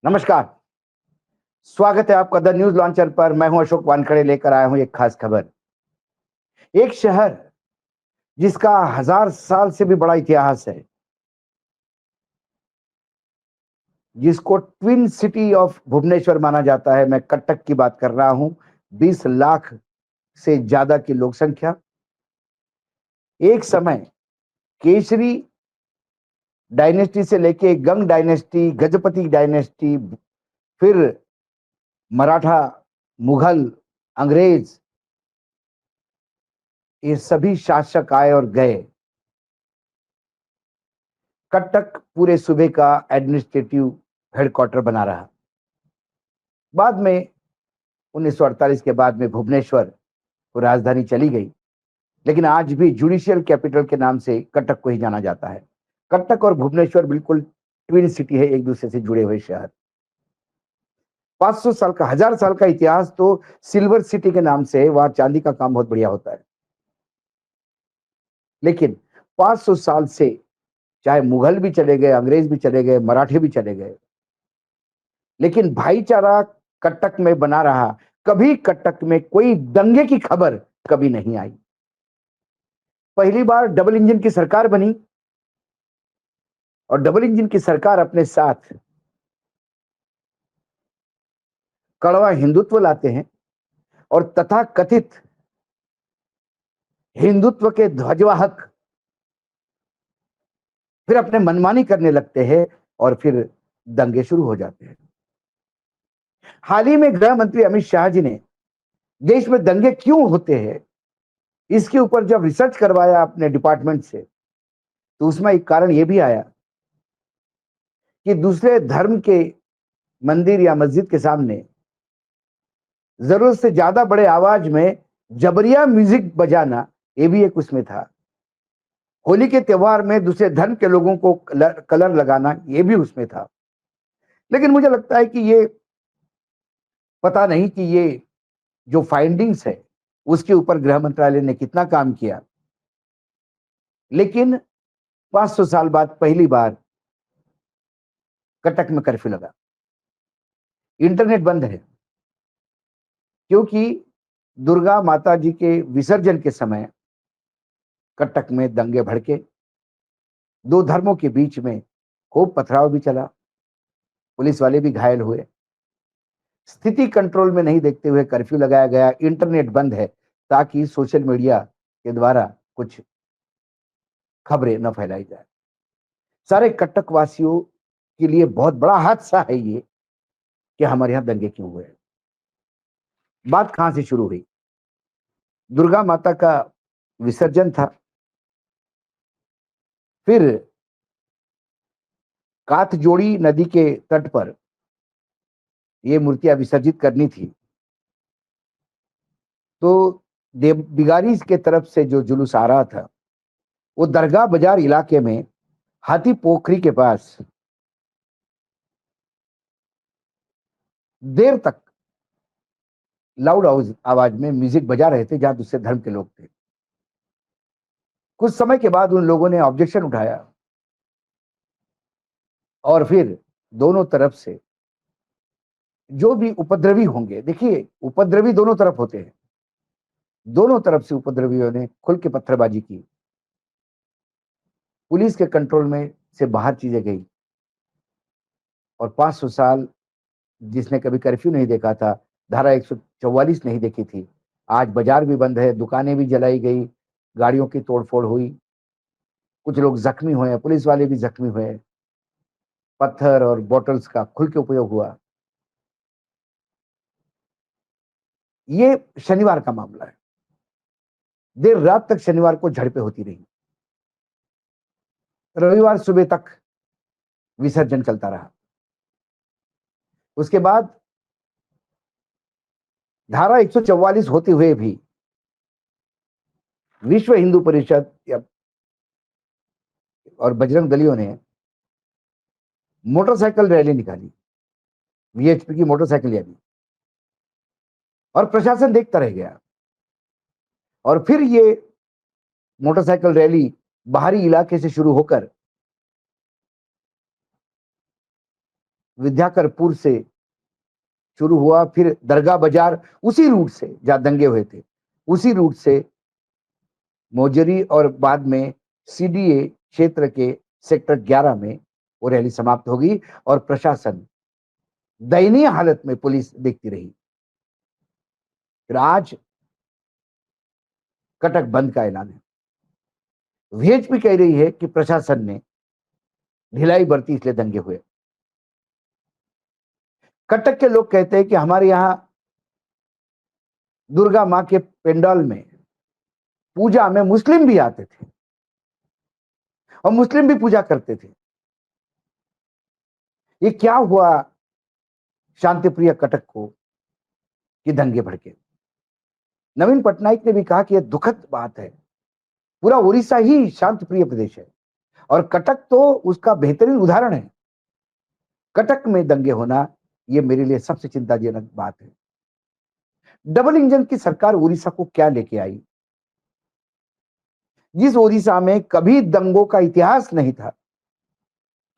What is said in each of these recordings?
नमस्कार। स्वागत है आपका द न्यूज लॉन्चर पर। मैं हूं अशोक वानखड़े, लेकर आया हूं एक खास खबर। एक शहर जिसका हजार साल से भी बड़ा इतिहास है, जिसको ट्विन सिटी ऑफ भुवनेश्वर माना जाता है, मैं कटक की बात कर रहा हूं। 20 लाख से ज्यादा की लोक संख्या। एक समय केसरी डायनेस्टी से लेके गंग डायनेस्टी, गजपति डायनेस्टी, फिर मराठा, मुगल, अंग्रेज, ये सभी शासक आए और गए। कटक पूरे सूबे का एडमिनिस्ट्रेटिव हेडक्वार्टर बना रहा। बाद में 1948 के बाद में भुवनेश्वर को राजधानी चली गई, लेकिन आज भी जुडिशियल कैपिटल के नाम से कटक को ही जाना जाता है। कटक और भुवनेश्वर बिल्कुल ट्विन सिटी है, एक दूसरे से जुड़े हुए शहर। 500 साल का, 1000 साल का इतिहास तो सिल्वर सिटी के नाम से है। वहां चांदी का काम बहुत बढ़िया होता है। लेकिन 500 साल से चाहे मुगल भी चले गए, अंग्रेज भी चले गए, मराठे भी चले गए, लेकिन भाईचारा कटक में बना रहा। कभी कटक में कोई दंगे की खबर कभी नहीं आई। पहली बार डबल इंजन की सरकार बनी, और डबल इंजन की सरकार अपने साथ कड़वा हिंदुत्व लाते हैं और तथाकथित हिंदुत्व के ध्वजवाहक फिर अपने मनमानी करने लगते हैं, और फिर दंगे शुरू हो जाते हैं। हाल ही में गृह मंत्री अमित शाह जी ने देश में दंगे क्यों होते हैं, इसके ऊपर जब रिसर्च करवाया अपने डिपार्टमेंट से, तो उसमें एक कारण यह भी आया कि दूसरे धर्म के मंदिर या मस्जिद के सामने जरूरत से ज्यादा बड़े आवाज में जबरिया म्यूजिक बजाना, ये भी एक उसमें था। होली के त्योहार में दूसरे धर्म के लोगों को कलर लगाना, ये भी उसमें था। लेकिन मुझे लगता है कि ये पता नहीं कि ये जो फाइंडिंग्स है उसके ऊपर गृह मंत्रालय ने कितना काम किया। लेकिन 500 साल बाद पहली बार कटक में कर्फ्यू लगा। इंटरनेट बंद है, क्योंकि दुर्गा माता जी के विसर्जन के समय कटक में दंगे भड़के। दो धर्मों के बीच में खूब पथराव भी चला, पुलिस वाले भी घायल हुए। स्थिति कंट्रोल में नहीं देखते हुए कर्फ्यू लगाया गया। इंटरनेट बंद है ताकि सोशल मीडिया के द्वारा कुछ खबरें न फैलाई जाए। सारे कटक वासियों के लिए बहुत बड़ा हादसा है ये कि हमारे यहां दंगे क्यों हुए। बात कहां से शुरू हुई? दुर्गा माता का विसर्जन था। फिर काथजोड़ी नदी के तट पर ये मूर्तियां विसर्जित करनी थी, तो देव बिगारी के तरफ से जो जुलूस आ रहा था, वो दरगाह बाजार इलाके में हाथी पोखरी के पास देर तक लाउड आवाज में म्यूजिक बजा रहे थे, जहां दूसरे धर्म के लोग थे। कुछ समय के बाद उन लोगों ने ऑब्जेक्शन उठाया, और फिर दोनों तरफ से जो भी उपद्रवी होंगे, देखिए उपद्रवी दोनों तरफ होते हैं, दोनों तरफ से उपद्रवियों ने खुल के पत्थरबाजी की। पुलिस के कंट्रोल में से बाहर चीजें गई, और 500 साल जिसने कभी कर्फ्यू नहीं देखा था, धारा 144 नहीं देखी थी, आज बाजार भी बंद है, दुकानें भी जलाई गई, गाड़ियों की तोड़फोड़ हुई, कुछ लोग जख्मी हुए, पुलिस वाले भी जख्मी हुए, पत्थर और बॉटल्स का खुल के उपयोग हुआ। ये शनिवार का मामला है। देर रात तक शनिवार को झड़पें होती रही। रविवार सुबह तक विसर्जन चलता रहा। उसके बाद धारा 144 होते हुए भी विश्व हिंदू परिषद और बजरंग दलियों ने मोटरसाइकिल रैली निकाली, वीएचपी की मोटरसाइकिल यानी, और प्रशासन देखता रह गया। और फिर ये मोटरसाइकिल रैली बाहरी इलाके से शुरू होकर विद्याकरपुर से शुरू हुआ, फिर दरगाह बाजार, उसी रूट से जहां दंगे हुए थे, उसी रूट से मौजरी और बाद में सीडीए क्षेत्र के सेक्टर 11 में वो रैली समाप्त होगी और प्रशासन दयनीय हालत में पुलिस देखती रही। फिर आज कटक बंद का ऐलान है। वीएचपी कह रही है कि प्रशासन ने ढिलाई बरती इसलिए दंगे हुए। कटक के लोग कहते हैं कि हमारे यहां दुर्गा मां के पंडाल में पूजा में मुस्लिम भी आते थे और मुस्लिम भी पूजा करते थे। ये क्या हुआ शांति प्रिय कटक को कि दंगे भड़के। नवीन पटनायक ने भी कहा कि यह दुखद बात है, पूरा उड़ीसा ही शांति प्रिय प्रदेश है और कटक तो उसका बेहतरीन उदाहरण है। कटक में दंगे होना यह मेरे लिए सबसे चिंताजनक बात है। डबल इंजन की सरकार उड़ीसा को क्या लेके आई, जिस उड़ीसा में कभी दंगों का इतिहास नहीं था।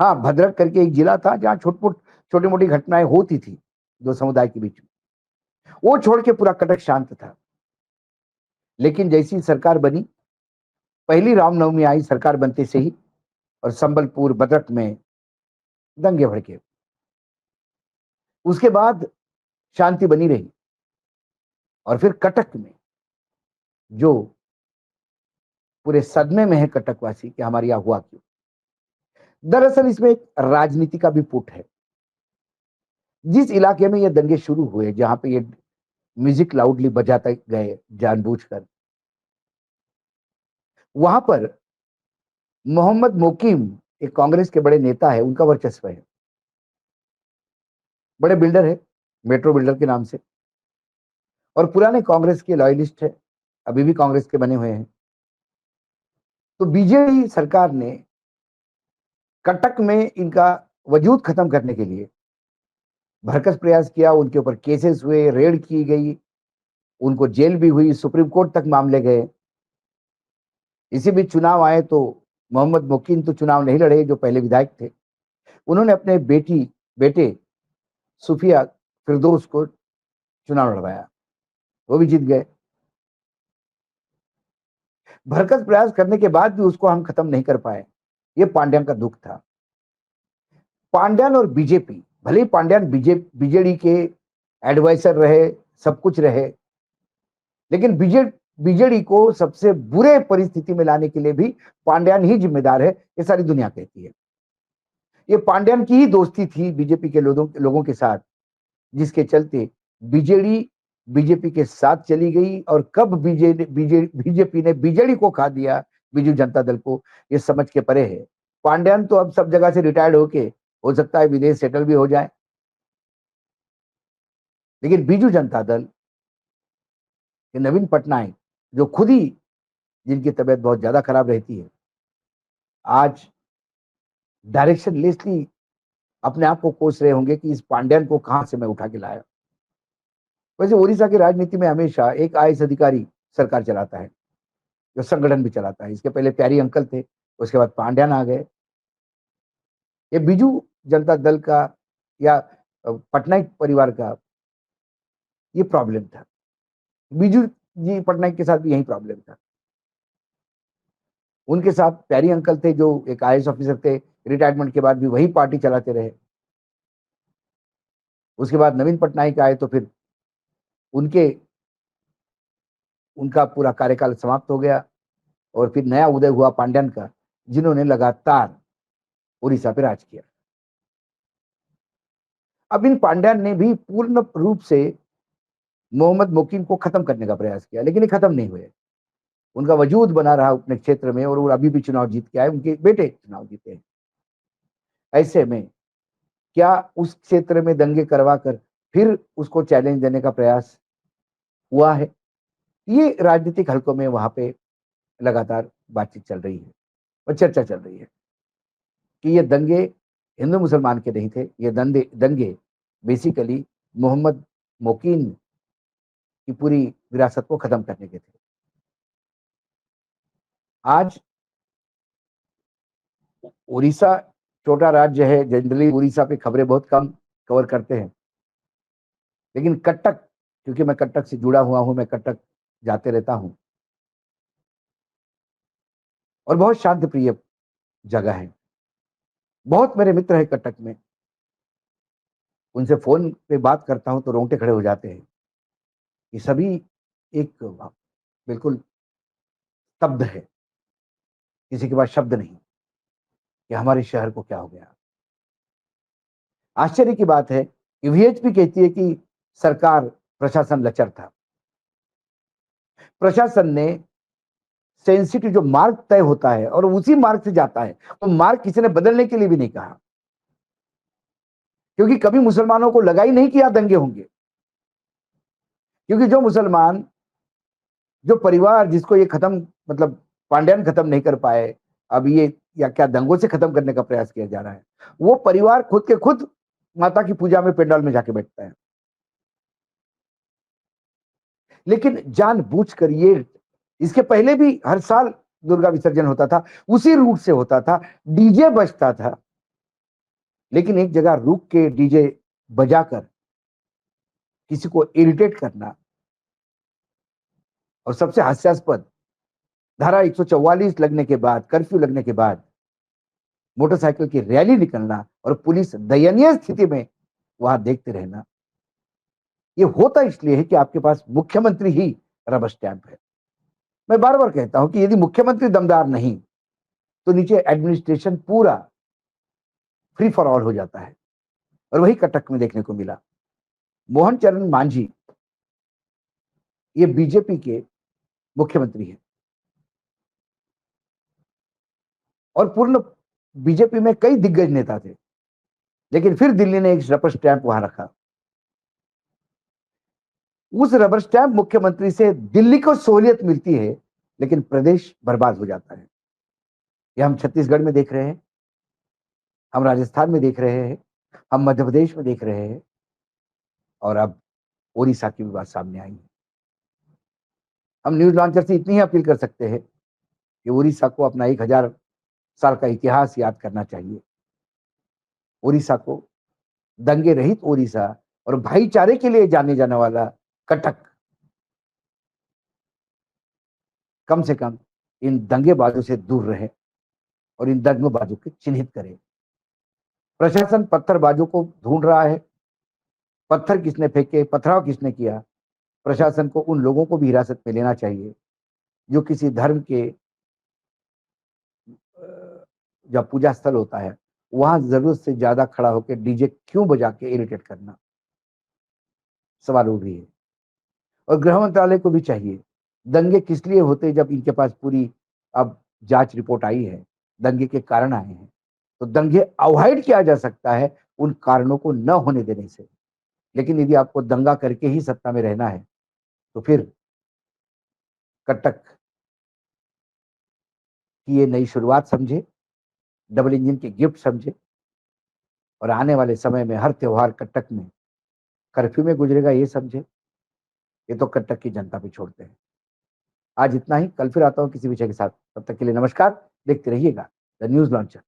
हाँ, भद्रक करके एक जिला था जहां छोटी मोटी घटनाएं होती थी दो समुदाय के बीच में, वो छोड़ के पूरा कटक शांत था। लेकिन जैसी सरकार बनी, पहली रामनवमी आई सरकार बनते से ही, और संबलपुर भद्रक में दंगे भड़के। उसके बाद शांति बनी रही और फिर कटक में जो पूरे सदमे में है कटकवासी कि हमारे यहां हुआ क्यों। दरअसल इसमें एक राजनीति का भी पुट है। जिस इलाके में ये दंगे शुरू हुए, जहां पे ये म्यूजिक लाउडली बजाते गए जानबूझकर, वहां पर मोहम्मद मोकीम एक कांग्रेस के बड़े नेता है, उनका वर्चस्व है। बड़े बिल्डर है, मेट्रो बिल्डर के नाम से, और पुराने कांग्रेस के लॉयलिस्ट है, अभी भी कांग्रेस के बने हुए हैं। तो बीजेपी सरकार ने कटक में इनका वजूद खत्म करने के लिए भरकस प्रयास किया। उनके ऊपर केसेस हुए, रेड की गई, उनको जेल भी हुई, सुप्रीम कोर्ट तक मामले गए। इसी बीच चुनाव आए तो मोहम्मद मोकीम तो चुनाव नहीं लड़े, जो पहले विधायक थे। उन्होंने अपने बेटे सुफिया फिरदौस को चुनाव लड़वाया, वो भी जीत गए। भरकस प्रयास करने के बाद भी उसको हम खत्म नहीं कर पाए, ये पांड्यन का दुख था। पांड्यन और बीजेपी, भले ही पांड्यन बीजेडी के एडवाइजर रहे, सब कुछ रहे, लेकिन बीजेडी को सबसे बुरे परिस्थिति में लाने के लिए भी पांड्यन ही जिम्मेदार है, ये सारी दुनिया कहती है। ये पांड्यन की ही दोस्ती थी बीजेपी के लोगों के साथ, जिसके चलते बीजेडी बीजेपी के साथ चली गई। और कब बीजेपी ने बीजेडी को खा दिया, बीजू जनता दल को, ये समझ के परे है। पांड्यन तो अब सब जगह से रिटायर्ड होके हो सकता है विदेश सेटल भी हो जाए, लेकिन बीजू जनता दल के नवीन पटनायक, जो खुद ही, जिनकी तबीयत बहुत ज्यादा खराब रहती है, आज डायरेक्शन लेसली अपने आप को कोस रहे होंगे कि इस पांड्यन को कहां से मैं उठा के लाया। वैसे उड़ीसा की राजनीति में हमेशा एक आईएएस अधिकारी सरकार चलाता है, जो संगठन भी चलाता है। इसके पहले प्यारी अंकल थे, उसके बाद पांड्यन आ गए। ये बीजू जनता दल का या पटनायक परिवार का ये प्रॉब्लम था। बीजू जी पटनायक के साथ भी यही प्रॉब्लम था। उनके साथ प्यारी अंकल थे, जो एक आईएएस ऑफिसर थे, रिटायरमेंट के बाद भी वही पार्टी चलाते रहे। उसके बाद नवीन पटनायक आए तो फिर उनके उनका पूरा कार्यकाल समाप्त हो गया और फिर नया उदय हुआ पांड्यन का, जिन्होंने लगातार उड़ीसा पे राज किया। अब इन पांड्यन ने भी पूर्ण रूप से मोहम्मद मोकीम को खत्म करने का प्रयास किया, लेकिन ये खत्म नहीं हुए। उनका वजूद बना रहा अपने क्षेत्र में और वो अभी भी चुनाव जीत के आए, उनके बेटे चुनाव जीते हैं। ऐसे में क्या उस क्षेत्र में दंगे करवा कर फिर उसको चैलेंज देने का प्रयास हुआ है? ये राजनीतिक हलकों में वहां पे लगातार बातचीत चल रही है और चर्चा चल रही है कि ये दंगे हिंदू मुसलमान के नहीं थे, ये दंगे बेसिकली मोहम्मद मोकीन की पूरी विरासत को खत्म करने के थे। आज उड़ीसा छोटा राज्य है, जनरली उड़ीसा पे खबरें बहुत कम कवर करते हैं, लेकिन कटक, क्योंकि मैं कटक से जुड़ा हुआ हूं, मैं कटक जाते रहता हूं, और बहुत शांत प्रिय जगह है। बहुत मेरे मित्र है कटक में, उनसे फोन पे बात करता हूं तो रोंगटे खड़े हो जाते हैं। ये सभी एक बिल्कुल स्तब्ध है, किसी के पास शब्द नहीं कि हमारे शहर को क्या हो गया। आश्चर्य की बात है कि वीएचपी कहती है कि सरकार, प्रशासन लचर था। प्रशासन ने सेंसिटिव जो मार्ग तय होता है और उसी मार्ग से जाता है, तो मार्ग किसी ने बदलने के लिए भी नहीं कहा, क्योंकि कभी मुसलमानों को लगा ही नहीं कि यहां दंगे होंगे। क्योंकि जो मुसलमान, जो परिवार जिसको ये खत्म, मतलब पांड्यान खत्म नहीं कर पाए, अब ये या क्या दंगों से खत्म करने का प्रयास किया जा रहा है, वो परिवार खुद के खुद माता की पूजा में पंडाल में जाके बैठता है। लेकिन जानबूझकर ये, इसके पहले भी हर साल दुर्गा विसर्जन होता था, उसी रूट से होता था, डीजे बजता था, लेकिन एक जगह रुक के डीजे बजाकर किसी को इरिटेट करना, और सबसे हास्यास्पद, धारा 144 लगने के बाद, कर्फ्यू लगने के बाद मोटरसाइकिल की रैली निकलना और पुलिस दयनीय स्थिति में वहां देखते रहना। ये होता इसलिए है कि आपके पास मुख्यमंत्री ही रबर स्टैंप है। मैं बार बार कहता हूं कि यदि मुख्यमंत्री दमदार नहीं, तो नीचे एडमिनिस्ट्रेशन पूरा फ्री फॉर ऑल हो जाता है, और वही कटक में देखने को मिला। मोहन चरण मांझी ये बीजेपी के मुख्यमंत्री हैं, और पूर्ण बीजेपी में कई दिग्गज नेता थे, लेकिन फिर दिल्ली ने एक रबर स्टैंप वहां रखा। उस रबर स्टैंप मुख्यमंत्री से दिल्ली को सहूलियत मिलती है, लेकिन प्रदेश बर्बाद हो जाता है। ये हम छत्तीसगढ़ में देख रहे हैं, हम राजस्थान में देख रहे हैं, हम मध्य प्रदेश में देख रहे हैं, और अब ओडिशा की भी बात सामने आई है। हम न्यूज लॉन्चर से इतनी ही अपील कर सकते हैं कि ओडिशा को अपना 1000 साल का इतिहास याद करना चाहिए। ओडिशा को दंगे रहित ओडिशा और भाईचारे के लिए जाने जाने वाला कटक कम से कम इन दंगेबाजों से दूर रहे और इन दंगेबाजों को चिन्हित करे। प्रशासन पत्थरबाजों को ढूंढ रहा है, पत्थर किसने फेंके, पथराव किसने किया। प्रशासन को उन लोगों को भी हिरासत में लेना चाहिए जो किसी धर्म के जब पूजा स्थल होता है वहां जरूरत से ज्यादा खड़ा होकर डीजे क्यों बजा के इरिटेट करना, सवाल उठ रही है। और गृह मंत्रालय को भी चाहिए, दंगे किस लिए होते, जब इनके पास पूरी अब जांच रिपोर्ट आई है, दंगे के कारण आए हैं, तो दंगे अवॉइड किया जा सकता है उन कारणों को न होने देने से। लेकिन यदि आपको दंगा करके ही सत्ता में रहना है, तो फिर कटक की ये नई शुरुआत समझे, डबल इंजन के गिफ्ट समझे, और आने वाले समय में हर त्योहार कटक में कर्फ्यू में गुजरेगा ये समझे। ये तो कटक की जनता पे छोड़ते हैं। आज इतना ही, कल फिर आता हूं किसी विषय के साथ। तब तक के लिए नमस्कार, देखते रहिएगा द न्यूज लॉन्चर।